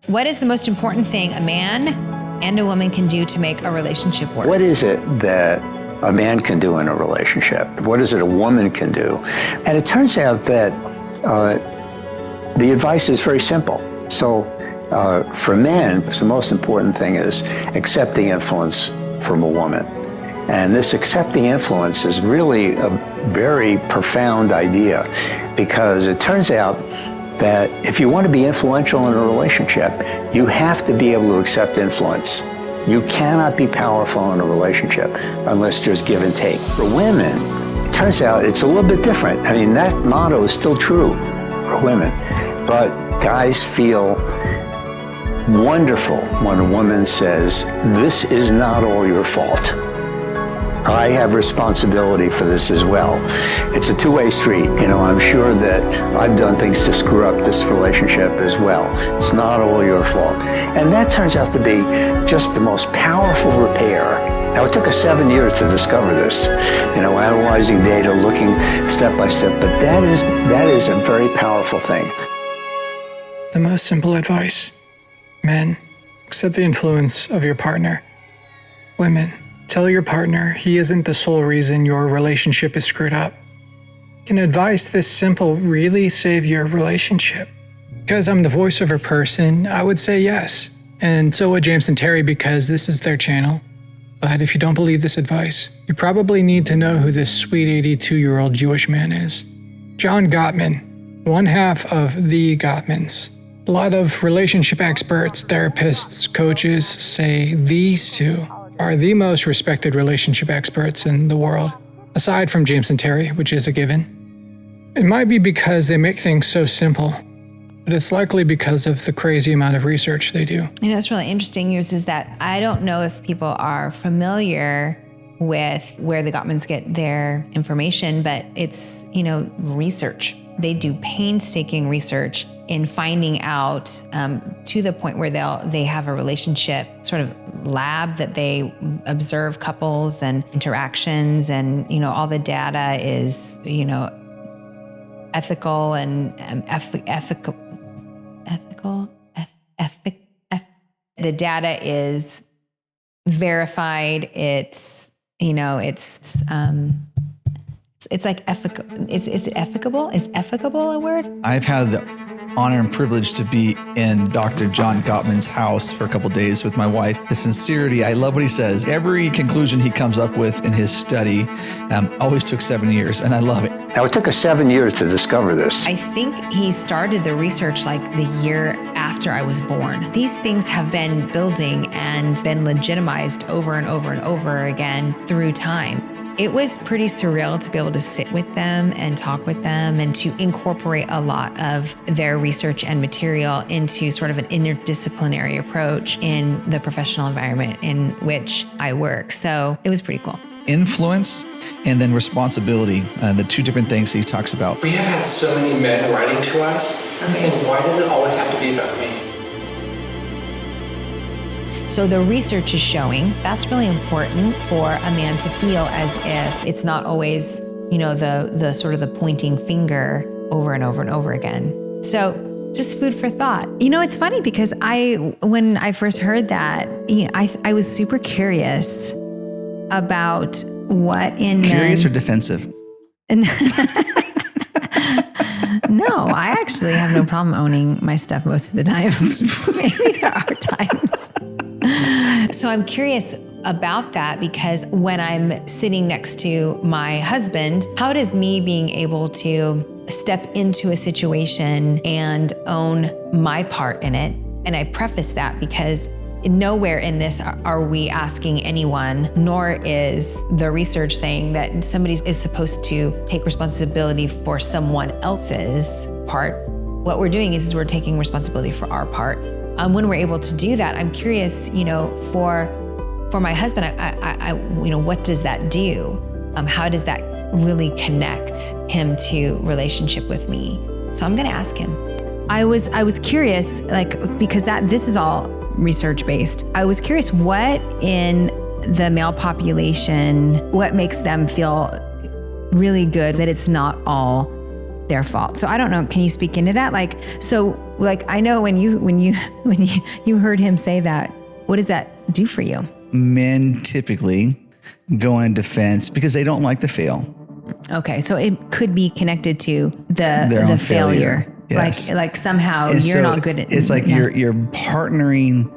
What is the most important thing a man and a woman can do to make a relationship work? What is it that a man can do in a relationship? What is it a woman can do? And it turns out that the advice is very simple. So for men, the most important thing is accepting influence from a woman. And this accepting influence is really a very profound idea, because it turns out that if you want to be influential in a relationship, you have to be able to accept influence. You cannot be powerful in a relationship unless there's give and take. For women, it turns out it's a little bit different. I mean, that motto is still true for women, but guys feel wonderful when a woman says, "This is not all your fault. I have responsibility for this as well." It's a two-way street. I'm sure that I've done things to screw up this relationship as well. It's not all your fault. And that turns out to be just the most powerful repair. Now, it took us 7 years to discover this, analyzing data, looking step by step, but that is a very powerful thing. The most simple advice. Men, accept the influence of your partner. Women, tell your partner he isn't the sole reason your relationship is screwed up. Can advice this simple really save your relationship? Because I'm the voiceover person, I would say yes. And so would James and Teri, because this is their channel. But if you don't believe this advice, you probably need to know who this sweet 82-year-old Jewish man is. John Gottman, one half of The Gottmans. A lot of relationship experts, therapists, coaches say these two are the most respected relationship experts in the world, aside from James and Teri, which is a given. It might be because they make things so simple, but it's likely because of the crazy amount of research they do. What's really interesting is that I don't know if people are familiar with where the Gottmans get their information, but it's, research. They do painstaking research in finding out to the point where they have a relationship sort of lab that they observe couples and interactions, and all the data is ethical and ethical. The data is verified. It's it's like ethical. Is it efficable? Is efficable a word? I've had the honor and privilege to be in Dr. John Gottman's house for a couple days with my wife. The sincerity, I love what he says. Every conclusion he comes up with in his study always took 7 years, and I love it. Now, it took us 7 years to discover this. I think he started the research like the year after I was born. These things have been building and been legitimized over and over and over again through time. It was pretty surreal to be able to sit with them and talk with them and to incorporate a lot of their research and material into sort of an interdisciplinary approach in the professional environment in which I work. So it was pretty cool. Influence and then responsibility, the two different things he talks about. We have had so many men writing to us and saying, why does it always have to be about me? So the research is showing that's really important for a man to feel as if it's not always, the sort of the pointing finger over and over and over again. So just food for thought. It's funny because when I first heard that, I was super curious about what in Curious men... or defensive? No, I actually have no problem owning my stuff most of the time. Maybe there are times. So I'm curious about that because when I'm sitting next to my husband, how does me being able to step into a situation and own my part in it? And I preface that because nowhere in this are we asking anyone, nor is the research saying that somebody is supposed to take responsibility for someone else's part. What we're doing is we're taking responsibility for our part. When we're able to do that, I'm curious, for my husband, I what does that do? How does that really connect him to relationship with me? So I'm gonna ask him. I was curious, because this is all research based. I was curious what in the male population, what makes them feel really good that it's not all their fault. So I don't know. Can you speak into that? Like I know when you heard him say that, what does that do for you? Men typically go on defense because they don't like to fail. Okay, so it could be connected to the Their own failure. Yes. Like somehow And you're so not good at. It's like you're partnering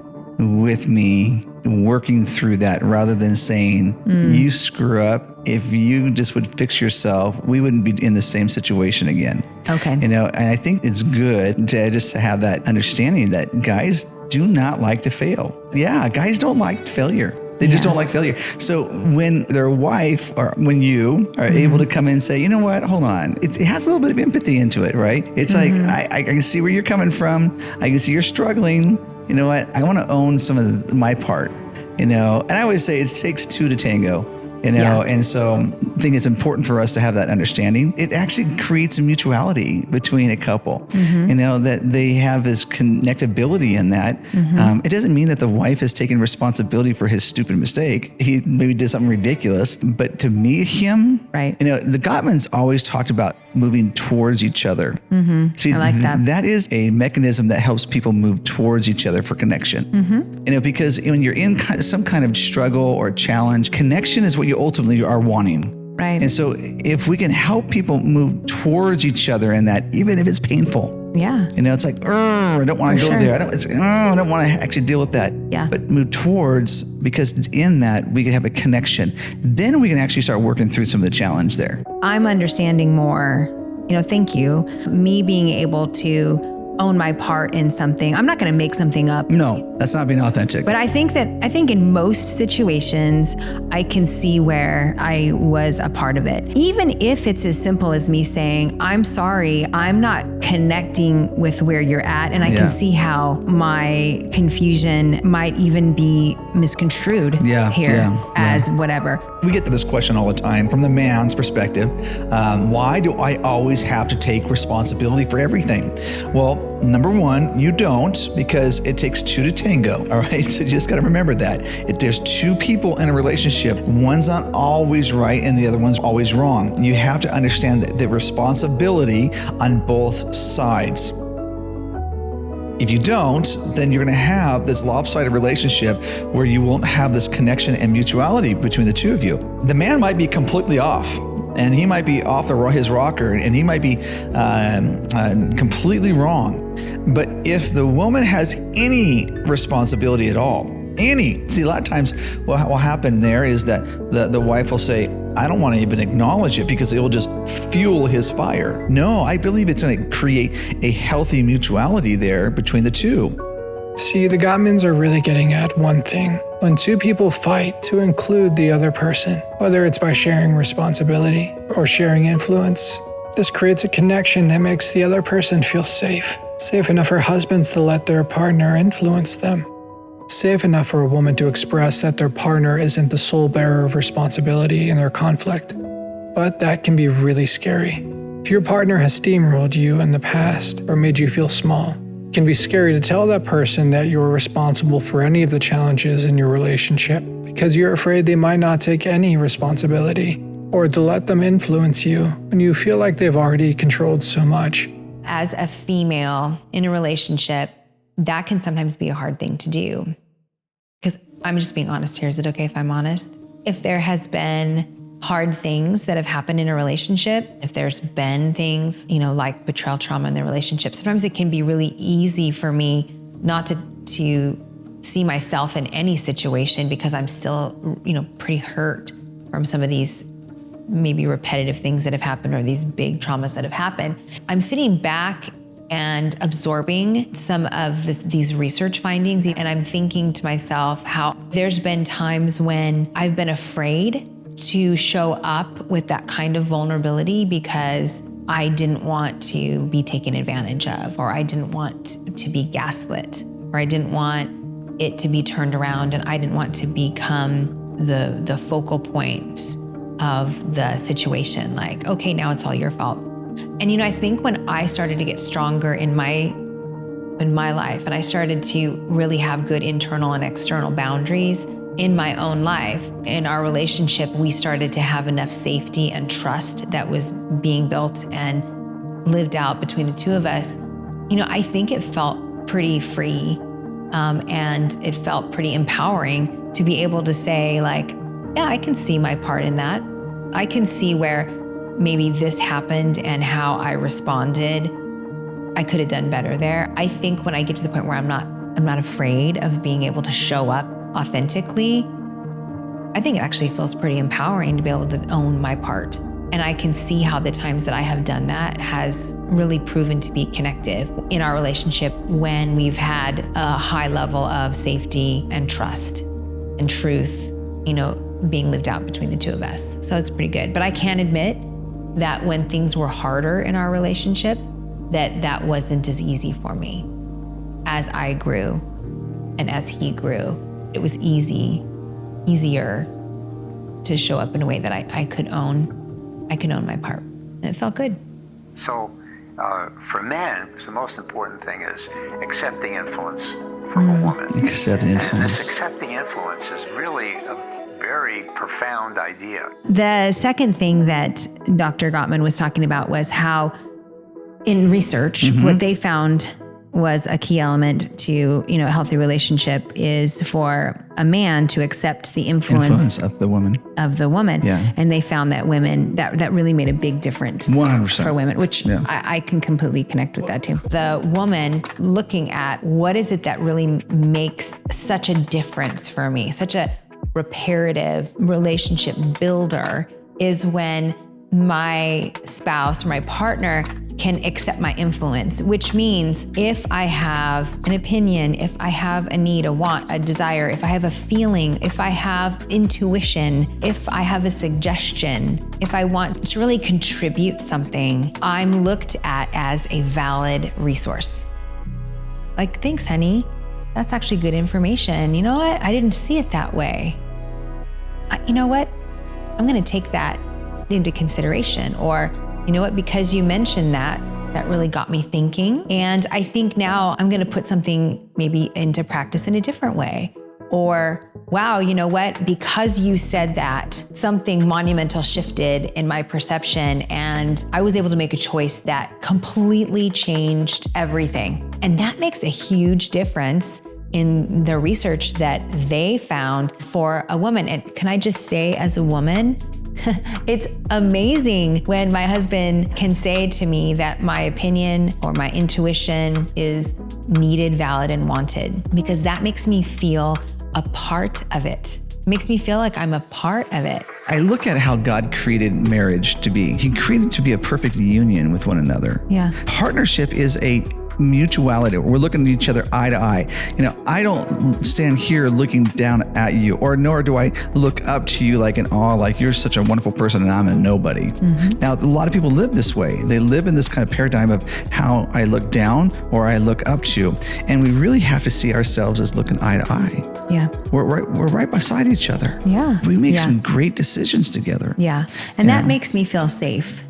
with me, working through that, rather than saying you screw up. If you just would fix yourself, we wouldn't be in the same situation again. Okay. And I think it's good to just have that understanding that guys do not like to fail. Yeah, guys don't like failure. They just don't like failure. So when their wife or when you are able to come in and say, you know what, hold on. It has a little bit of empathy into it, right? It's like, I can see where you're coming from. I can see you're struggling. You know what? I want to own some of my part, and I always say it takes two to tango. And so I think it's important for us to have that understanding. It actually creates a mutuality between a couple, that they have this connectability in that. It doesn't mean that the wife is taking responsibility for his stupid mistake. He maybe did something ridiculous, but to meet him, right. The Gottmans always talked about moving towards each other. See, I like that. That is a mechanism that helps people move towards each other for connection. Because when you're in some kind of struggle or challenge, connection is what you ultimately are wanting. Right. And so if we can help people move towards each other in that, even if it's painful, it's like, I don't want to go there. I don't want to actually deal with that. Yeah. But move towards, because in that we can have a connection. Then we can actually start working through some of the challenge there. I'm understanding more, thank you. Me being able to own my part in something. I'm not going to make something up. No, that's not being authentic. But I think in most situations, I can see where I was a part of it. Even if it's as simple as me saying, I'm sorry, I'm not connecting with where you're at. And I can see how my confusion might even be misconstrued here as whatever. We get this question all the time from the man's perspective. Why do I always have to take responsibility for everything? Well, number one, you don't, because it takes two to tango, all right? So you just got to remember that. If there's two people in a relationship, one's not always right and the other one's always wrong. You have to understand the responsibility on both sides. If you don't, then you're going to have this lopsided relationship where you won't have this connection and mutuality between the two of you. The man might be completely off, and he might be off his rocker, and he might be completely wrong. But if the woman has any responsibility at all, see, a lot of times what will happen there is that the wife will say, I don't want to even acknowledge it because it will just fuel his fire. No, I believe it's going to create a healthy mutuality there between the two. See, the Gottmans are really getting at one thing. When two people fight to include the other person, whether it's by sharing responsibility or sharing influence, this creates a connection that makes the other person feel safe. Safe enough for husbands to let their partner influence them. Safe enough for a woman to express that their partner isn't the sole bearer of responsibility in their conflict. But that can be really scary. If your partner has steamrolled you in the past or made you feel small, it can be scary to tell that person that you're responsible for any of the challenges in your relationship because you're afraid they might not take any responsibility, or to let them influence you when you feel like they've already controlled so much. As a female in a relationship, that can sometimes be a hard thing to do. Because I'm just being honest here. Is it okay if I'm honest? If there has been hard things that have happened in a relationship, if there's been things, like betrayal trauma in the relationship, sometimes it can be really easy for me not to see myself in any situation because I'm still, pretty hurt from some of these maybe repetitive things that have happened or these big traumas that have happened. I'm sitting back and absorbing some of these research findings. And I'm thinking to myself how there's been times when I've been afraid to show up with that kind of vulnerability because I didn't want to be taken advantage of, or I didn't want to be gaslit, or I didn't want it to be turned around, and I didn't want to become the focal point of the situation. Like, okay, now it's all your fault. And I think when I started to get stronger in my life, and I started to really have good internal and external boundaries in my own life, in our relationship, we started to have enough safety and trust that was being built, and lived out between the two of us, I think it felt pretty free. And it felt pretty empowering to be able to say like, yeah, I can see my part in that. I can see where maybe this happened and how I responded. I could have done better there. I think when I get to the point where I'm not afraid of being able to show up authentically, I think it actually feels pretty empowering to be able to own my part. And I can see how the times that I have done that has really proven to be connective in our relationship when we've had a high level of safety and trust and truth, being lived out between the two of us. So it's pretty good. But I can admit that when things were harder in our relationship, that wasn't as easy for me. As I grew and as he grew, it was easier to show up in a way that I could own my part, and it felt good. So for men, the most important thing is accepting influence from a woman. Accept influence. This accepting influence is really a very profound idea. The second thing that Dr. Gottman was talking about was how in research, what they found was a key element to, a healthy relationship is for a man to accept the influence of the woman. Yeah. And they found that women, that really made a big difference 100%. for women, which I can completely connect with that too. The woman looking at what is it that really makes such a difference for me, such a reparative relationship builder, is when my spouse or my partner can accept my influence, which means if I have an opinion, if I have a need, a want, a desire, if I have a feeling, if I have intuition, if I have a suggestion, if I want to really contribute something, I'm looked at as a valid resource. Like, thanks, honey. That's actually good information. You know what? I didn't see it that way. You know what? I'm going to take that into consideration. Or, you know what, because you mentioned that really got me thinking. And I think now I'm going to put something maybe into practice in a different way. Or, wow, you know what, because you said that, something monumental shifted in my perception and I was able to make a choice that completely changed everything. And that makes a huge difference in the research that they found for a woman. And can I just say, as a woman, it's amazing when my husband can say to me that my opinion or my intuition is needed, valid, and wanted, because that makes me feel a part of it. It makes me feel like I'm a part of it. I look at how God created marriage to be. He created it to be a perfect union with one another. Yeah. Partnership is a mutuality. We're looking at each other eye to eye. I don't stand here looking down at you, or nor do I look up to you like in awe, like you're such a wonderful person and I'm a nobody. Now, a lot of people live this way. They live in this kind of paradigm of how I look down or I look up to. And we really have to see ourselves as looking eye to eye. Yeah. We're right beside each other. Yeah. We make some great decisions together. Yeah. And that makes me feel safe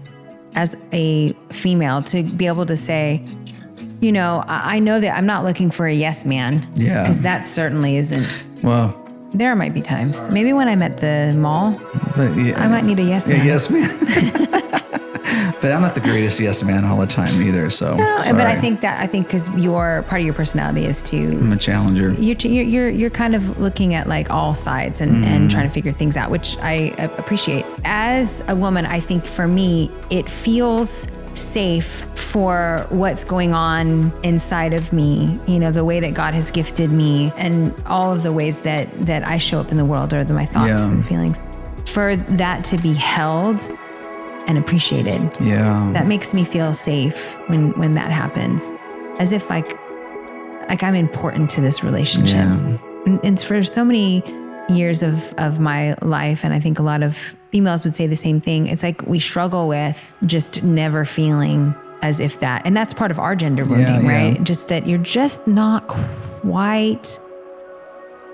as a female to be able to say, I know that I'm not looking for a yes man. Yeah. Because that certainly isn't. Well, there might be times. Maybe when I'm at the mall, I might need a yes man. Yes man. But I'm not the greatest yes man all the time either. So, no, sorry. but I think because part of your personality is to. I'm a challenger. You're kind of looking at like all sides and trying to figure things out, which I appreciate. As a woman, I think for me, it feels safe for what's going on inside of me, the way that God has gifted me and all of the ways that I show up in the world, or my thoughts and feelings, for that to be held and appreciated. Yeah. That makes me feel safe when that happens, as if like I'm important to this relationship. Yeah. And for so many years of my life, and I think a lot of females would say the same thing, it's like we struggle with just never feeling as if that, and that's part of our gender wounding, right? Just that you're just not quite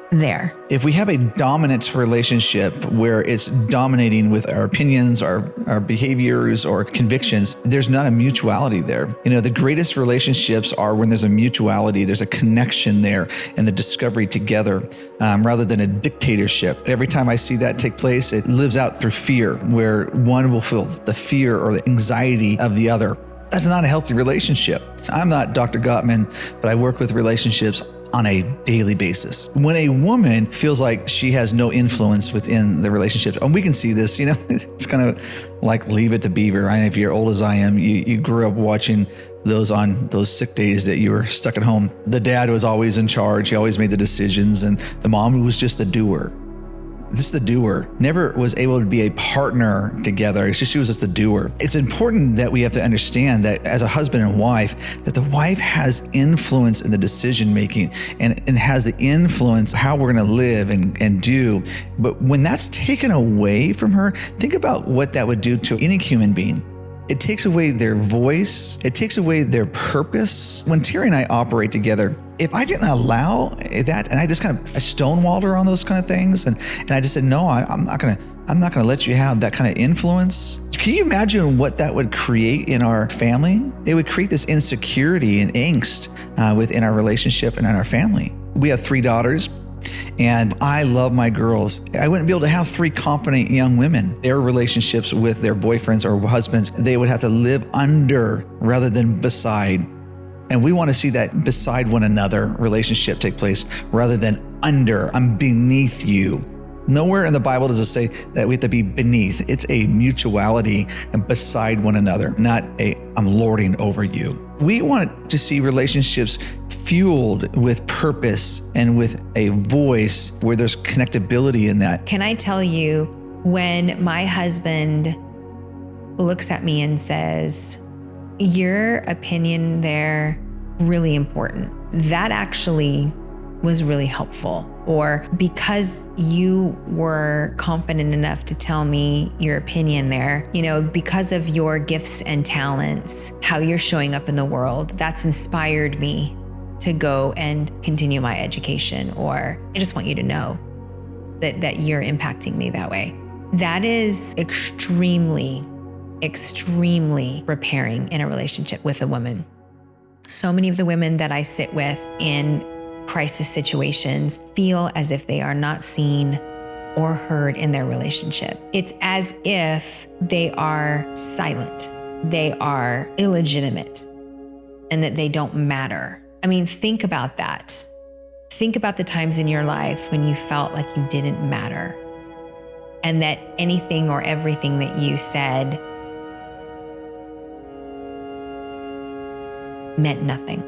there. If we have a dominance relationship where it's dominating with our opinions, our behaviors or convictions, there's not a mutuality there. The greatest relationships are when there's a mutuality, there's a connection there and the discovery together, rather than a dictatorship. Every time I see that take place, it lives out through fear, where one will feel the fear or the anxiety of the other. That's not a healthy relationship. I'm not Dr. Gottman, but I work with relationships on a daily basis. When a woman feels like she has no influence within the relationship, and we can see this, it's kind of like Leave It to Beaver, right? If you're old as I am, you grew up watching those on those sick days that you were stuck at home. The dad was always in charge. He always made the decisions, and the mom was just the doer. This is the doer. Never was able to be a partner together. She was just a doer. It's important that we have to understand that as a husband and wife, that the wife has influence in the decision making and has the influence how we're going to live and do. But when that's taken away from her, think about what that would do to any human being. It takes away their voice. It takes away their purpose. When Teri and I operate together, if I didn't allow that, and I just kind of stonewalled her on those kind of things, and I just said, no, I'm not gonna let you have that kind of influence. Can you imagine what that would create in our family? It would create this insecurity and angst within our relationship and in our family. We have 3 daughters. And I love my girls. I wouldn't be able to have 3 confident young women. Their relationships with their boyfriends or husbands, they would have to live under rather than beside. And we want to see that beside one another relationship take place rather than under. I'm beneath you. Nowhere in the Bible does it say that we have to be beneath. It's a mutuality and beside one another, not I'm lording over you. We want to see relationships fueled with purpose and with a voice where there's connectability in that. Can I tell you, when my husband looks at me and says, your opinion there, really important, that actually was really helpful. Or because you were confident enough to tell me your opinion there, because of your gifts and talents, how you're showing up in the world, that's inspired me to go and continue my education. Or I just want you to know that you're impacting me that way. That is extremely, extremely repairing in a relationship with a woman. So many of the women that I sit with in crisis situations feel as if they are not seen or heard in their relationship. It's as if they are silent, they are illegitimate, and that they don't matter. I mean, think about that. Think about the times in your life when you felt like you didn't matter, and that anything or everything that you said meant nothing.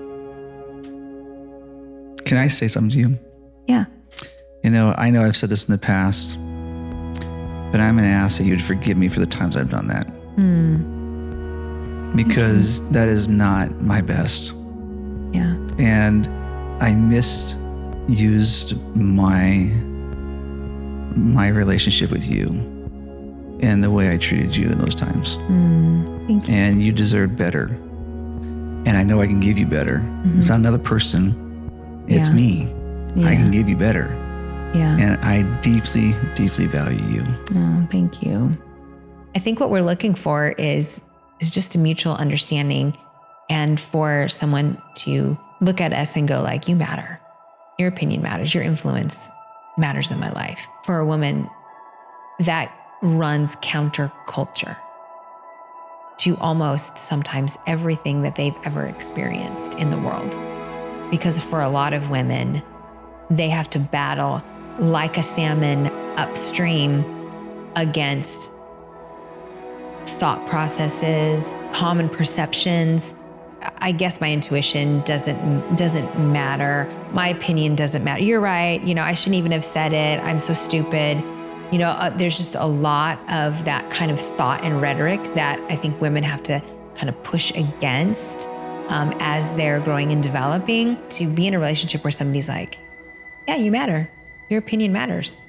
Can I say something to you? Yeah. I know I've said this in the past, but I'm going to ask that you'd forgive me for the times I've done that. Because that is not my best. Yeah. And I misused my relationship with you and the way I treated you in those times. Thank you. And you deserve better. And I know I can give you better. It's not another person. It's me. I can give you better. Yeah. And I deeply, deeply value you. Oh, thank you. I think what we're looking for is just a mutual understanding, and for someone to look at us and go like, you matter. Your opinion matters. Your influence matters in my life. For a woman, that runs counterculture to almost sometimes everything that they've ever experienced in the world. Because for a lot of women, they have to battle like a salmon upstream against thought processes, common perceptions. I guess my intuition doesn't matter. My opinion doesn't matter. You're right. I shouldn't even have said it. I'm so stupid. There's just a lot of that kind of thought and rhetoric that I think women have to kind of push against as they're growing and developing, to be in a relationship where somebody's like, yeah, you matter. Your opinion matters,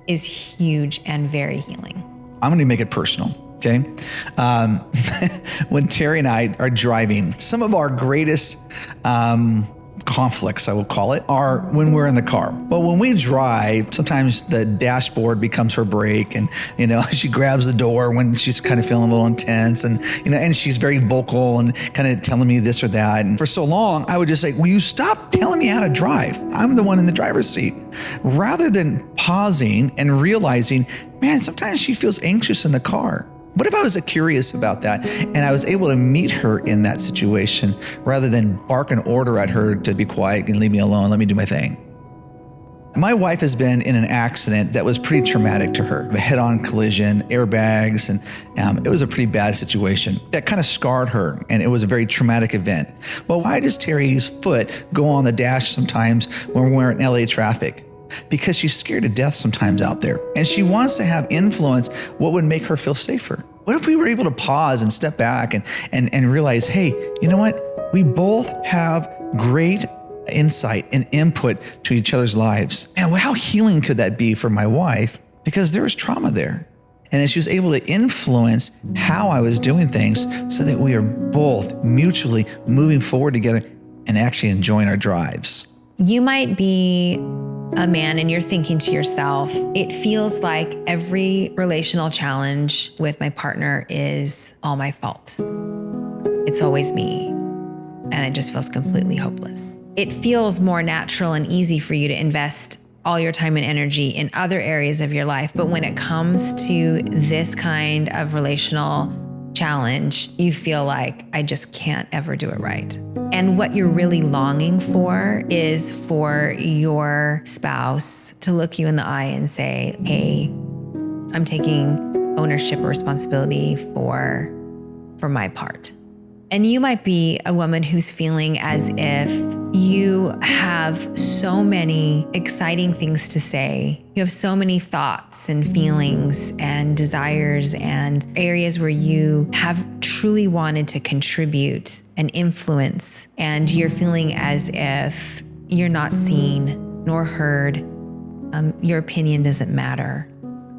is huge and very healing. I'm going to make it personal. Okay. When Teri and I are driving, some of our greatest conflicts, I will call it, are when we're in the car. But when we drive, sometimes the dashboard becomes her brake, and she grabs the door when she's kind of feeling a little intense, and and she's very vocal and kind of telling me this or that. And for so long, I would just say, will you stop telling me how to drive? I'm the one in the driver's seat. Rather than pausing and realizing, man, sometimes she feels anxious in the car. What if I was curious about that and I was able to meet her in that situation rather than bark an order at her to be quiet and leave me alone, let me do my thing? My wife has been in an accident that was pretty traumatic to her, a head-on collision, airbags, and it was a pretty bad situation that kind of scarred her, and it was a very traumatic event. Well, why does Teri's foot go on the dash sometimes when we're in LA traffic? Because she's scared to death sometimes out there, and she wants to have influence what would make her feel safer. What if we were able to pause and step back and realize, hey, you know what? We both have great insight and input to each other's lives. And how healing could that be for my wife? Because there was trauma there. And then she was able to influence how I was doing things so that we are both mutually moving forward together and actually enjoying our drives. You might be a man and you're thinking to yourself, it feels like every relational challenge with my partner is all my fault. It's always me. And it just feels completely hopeless. It feels more natural and easy for you to invest all your time and energy in other areas of your life. But when it comes to this kind of relational challenge, you feel like I just can't ever do it right. And what you're really longing for is for your spouse to look you in the eye and say, hey, I'm taking ownership or responsibility for my part. And you might be a woman who's feeling as if you have so many exciting things to say. You have so many thoughts and feelings and desires and areas where you have truly wanted to contribute and influence. And you're feeling as if you're not seen nor heard. Your opinion doesn't matter.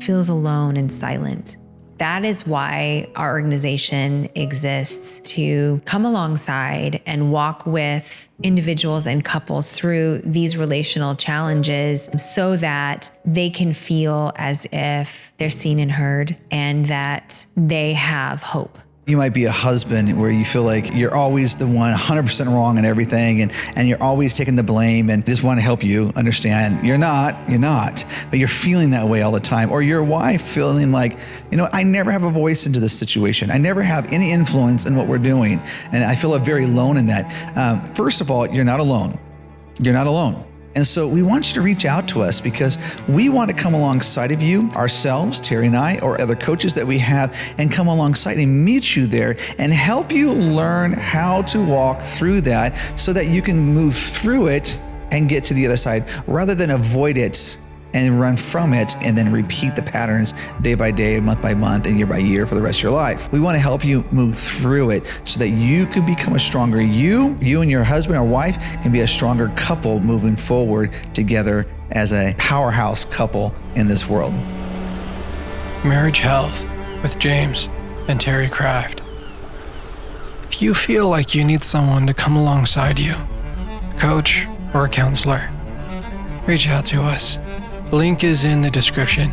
Feels alone and silent. That is why our organization exists, to come alongside and walk with individuals and couples through these relational challenges so that they can feel as if they're seen and heard and that they have hope. You might be a husband where you feel like you're always the one 100% wrong in everything and you're always taking the blame and just want to help you understand you're not, but you're feeling that way all the time. Or your wife feeling like, I never have a voice into this situation. I never have any influence in what we're doing. And I feel very alone in that. First of all, you're not alone. You're not alone. And so we want you to reach out to us because we want to come alongside of you, ourselves, Teri and I, or other coaches that we have, and come alongside and meet you there and help you learn how to walk through that so that you can move through it and get to the other side rather than avoid it and run from it and then repeat the patterns day by day, month by month, and year by year for the rest of your life. We want to help you move through it so that you can become a stronger you and your husband or wife can be a stronger couple moving forward together as a powerhouse couple in this world. Marriage Health with James and Teri Kraft. If you feel like you need someone to come alongside you, a coach or a counselor, reach out to us. The link is in the description.